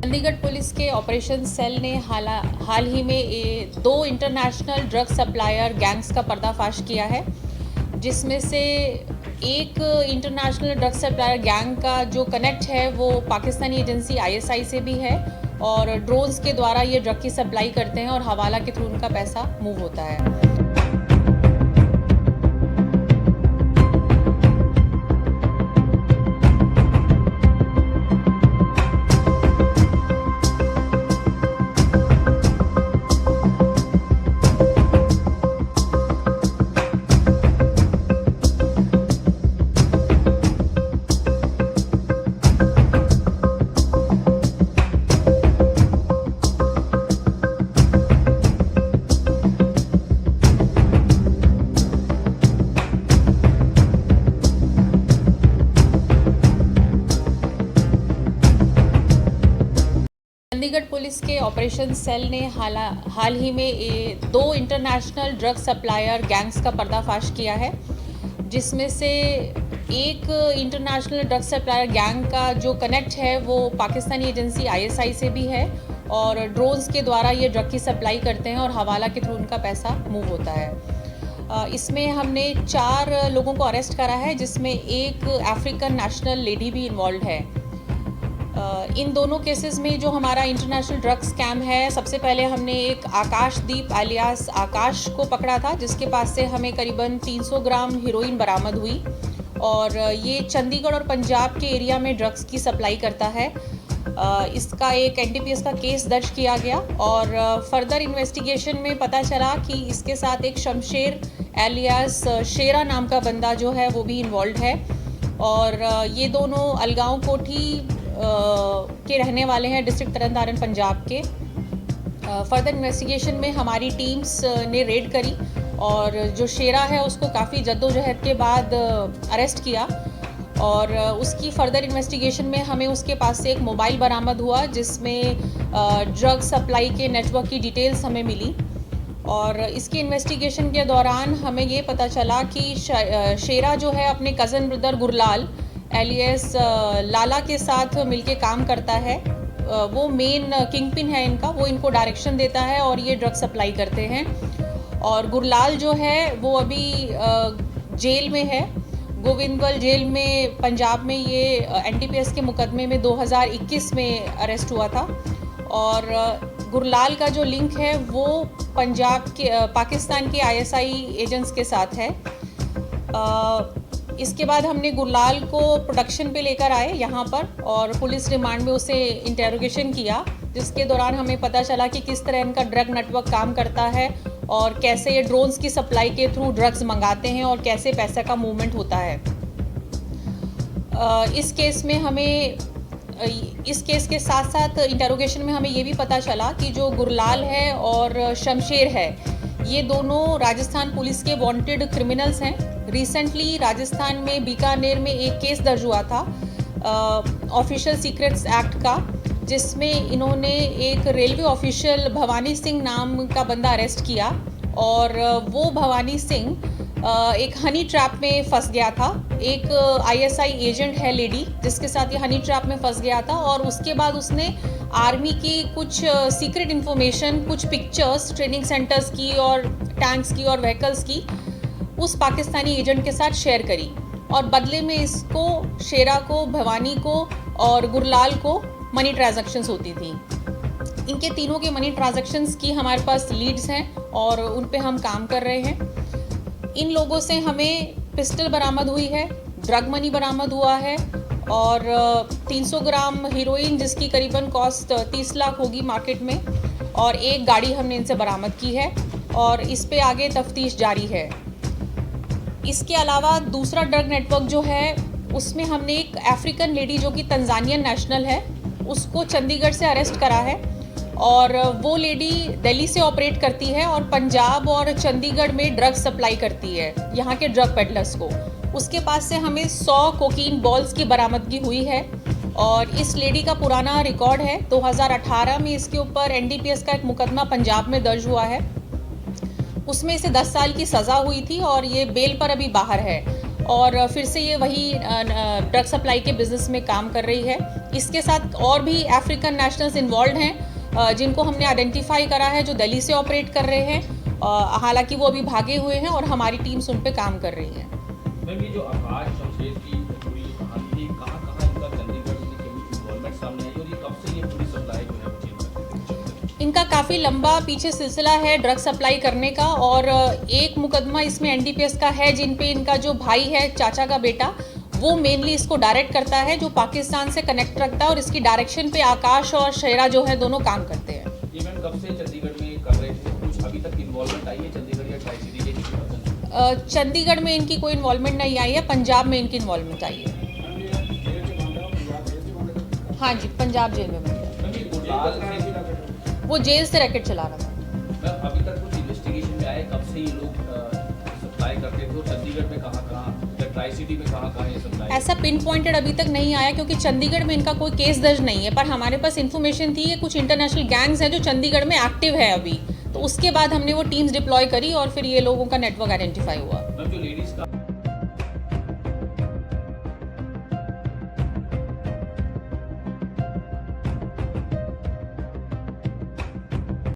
Chandigarh police के operation cell ने हाल ही में दो इंटरनेशनल ड्रग सप्लायर गैंग्स का पर्दाफाश किया है, जिसमें से एक इंटरनेशनल ड्रग सप्लायर गैंग का जो कनेक्ट है वो पाकिस्तानी एजेंसी आईएसआई से भी है और ड्रोन्स के द्वारा ये ड्रग की सप्लाई करते हैं और हवाला के थ्रू उनका पैसा मूव होता है। चंडीगढ़ पुलिस के ऑपरेशन सेल ने हाल ही में दो इंटरनेशनल ड्रग सप्लायर गैंग्स का पर्दाफाश किया है, जिसमें से एक इंटरनेशनल ड्रग सप्लायर गैंग का जो कनेक्ट है वो पाकिस्तानी एजेंसी आईएसआई से भी है और ड्रोन्स के द्वारा ये ड्रग की सप्लाई करते हैं और हवाला के थ्रू उनका पैसा मूव होता है। इसमें हमने 4 लोगों को अरेस्ट करा है, जिसमें एक अफ्रीकन नेशनल लेडी भी इन्वॉल्व है। इन दोनों केसेस में जो हमारा इंटरनेशनल ड्रग स्कैम है, सबसे पहले हमने एक आकाशदीप एलियास आकाश को पकड़ा था, जिसके पास से हमें करीबन 300 ग्राम हीरोइन बरामद हुई और ये चंडीगढ़ और पंजाब के एरिया में ड्रग्स की सप्लाई करता है। इसका एक एनडीपीएस का केस दर्ज किया गया और फर्दर इन्वेस्टिगेशन में पता चला कि इसके साथ एक शमशेर एलियास शेरा नाम का बंदा जो है वो भी इन्वॉल्व है और ये दोनों अलगांव कोठी के रहने वाले हैं, डिस्ट्रिक्ट तरनतारन पंजाब के। फर्दर इन्वेस्टिगेशन में हमारी टीम्स ने रेड करी और जो शेरा है उसको काफ़ी जद्दोजहद के बाद अरेस्ट किया और उसकी फर्दर इन्वेस्टिगेशन में हमें उसके पास से एक मोबाइल बरामद हुआ, जिसमें ड्रग सप्लाई के नेटवर्क की डिटेल्स हमें मिली और इसकी इन्वेस्टिगेशन के दौरान हमें ये पता चला कि शेरा जो है अपने कज़न ब्रदर गुरलाल एलियस लाला के साथ मिलके काम करता है। वो मेन किंग पिन है इनका, वो इनको डायरेक्शन देता है और ये ड्रग सप्लाई करते हैं। और गुरलाल जो है वो अभी जेल में है, गोविंदवल जेल में पंजाब में। ये एनडीपीएस के मुकदमे में 2021 में अरेस्ट हुआ था और गुरलाल का जो लिंक है वो पंजाब के पाकिस्तान के आईएसआई एजेंट्स के साथ है। इसके बाद हमने गुरलाल को प्रोडक्शन पे लेकर आए यहाँ पर और पुलिस रिमांड में उसे इंटेरोगेशन किया, जिसके दौरान हमें पता चला कि किस तरह इनका ड्रग नेटवर्क काम करता है और कैसे ये ड्रोन्स की सप्लाई के थ्रू ड्रग्स मंगाते हैं और कैसे पैसे का मूवमेंट होता है। इस केस के साथ साथ इंटेरोगेशन में हमें ये भी पता चला कि जो गुरलाल है और शमशेर है, ये दोनों राजस्थान पुलिस के वांटेड क्रिमिनल्स हैं। रिसेंटली राजस्थान में बीकानेर में एक केस दर्ज हुआ था ऑफिशियल सीक्रेट्स एक्ट का, जिसमें इन्होंने एक रेलवे ऑफिशियल भवानी सिंह नाम का बंदा अरेस्ट किया और वो भवानी सिंह एक हनी ट्रैप में फंस गया था। एक आईएसआई एजेंट है लेडी, जिसके साथ ये हनी ट्रैप में फंस गया था और उसके बाद उसने आर्मी की कुछ सीक्रेट इन्फॉर्मेशन, कुछ पिक्चर्स ट्रेनिंग सेंटर्स की और टैंक्स की और व्हीकल्स की उस पाकिस्तानी एजेंट के साथ शेयर करी और बदले में इसको शेरा को, भवानी को और गुरलाल को मनी ट्रांजैक्शंस होती थी। इनके तीनों के मनी ट्रांजैक्शंस की हमारे पास लीड्स हैं और उन पे हम काम कर रहे हैं। इन लोगों से हमें पिस्टल बरामद हुई है, ड्रग मनी बरामद हुआ है और 300 ग्राम हीरोइन जिसकी करीबन कॉस्ट 30 लाख होगी मार्केट में, और एक गाड़ी हमने इनसे बरामद की है और इस पे आगे तफ्तीश जारी है। इसके अलावा दूसरा ड्रग नेटवर्क जो है उसमें हमने एक अफ्रीकन लेडी जो कि तंजानियन नेशनल है, उसको चंडीगढ़ से अरेस्ट करा है और वो लेडी दिल्ली से ऑपरेट करती है और पंजाब और चंडीगढ़ में ड्रग सप्लाई करती है यहाँ के ड्रग पेडलर्स को। उसके पास से हमें 100 कोकीन बॉल्स की बरामदगी हुई है और इस लेडी का पुराना रिकॉर्ड है। 2018 में इसके ऊपर एनडीपीएस का एक मुकदमा पंजाब में दर्ज हुआ है, उसमें इसे 10 साल की सज़ा हुई थी और ये बेल पर अभी बाहर है और फिर से ये वही ड्रग सप्लाई के बिज़नेस में काम कर रही है। इसके साथ और भी अफ्रीकन नेशनल्स इन्वॉल्व हैं जिनको हमने आइडेंटिफाई करा है, जो दिल्ली से ऑपरेट कर रहे हैं। हालांकि वो अभी भागे हुए हैं और हमारी टीम्स उन पे काम कर रही है। मैम, ये जो आकाश शमशेर की पूरी कहानी है, कहाँ इनका चंडीगढ़ में इन्वॉल्वमेंट सामने आई और ये कब से ये पूरी सप्लाई जो है वो चेंज करते हैं? इनका काफ़ी लंबा पीछे सिलसिला है ड्रग सप्लाई करने का, और एक मुकदमा इसमें एनडीपीएस का है जिन पे इनका जो भाई है, चाचा का बेटा, वो मेनली इसको डायरेक्ट करता है, जो पाकिस्तान से कनेक्ट रखता है, और इसकी डायरेक्शन पे आकाश और शेरा जो है दोनों काम करते हैं। ये मैम कब से चंडीगढ़ में कर रहे थे? कुछ अभी तक इन्वॉल्वमेंट आई है चंडीगढ़ या ट्राई सिटी के किसी पर्सन? चंडीगढ़ में इनकी कोई इन्वॉल्वमेंट नहीं आई है, पंजाब में इनकी इन्वॉल्वमेंट आई है। हाँ जी, पंजाब जेल में बंद है। मैम, ये गुरलाल से वो जेल से रैकेट चला रहा था। मैम, अभी तक कुछ इन्वेस्टिगेशन में आया कब से ये लोग सप्लाई करते थे और चंडीगढ़ में कहाँ या ट्राई सिटी में कहाँ ये सप्लाई? ऐसा पिन पॉइंटेड अभी तक नहीं आया, क्योंकि चंडीगढ़ में इनका कोई केस दर्ज नहीं है, पर हमारे पास इन्फॉर्मेशन थी कि कुछ इंटरनेशनल गैंग्स हैं जो चंडीगढ़ में एक्टिव है अभी, तो उसके बाद हमने वो टीम्स डिप्लॉय करी और फिर ये लोगों का नेटवर्क आइडेंटिफाई हुआ। मैम, जो लेडीज का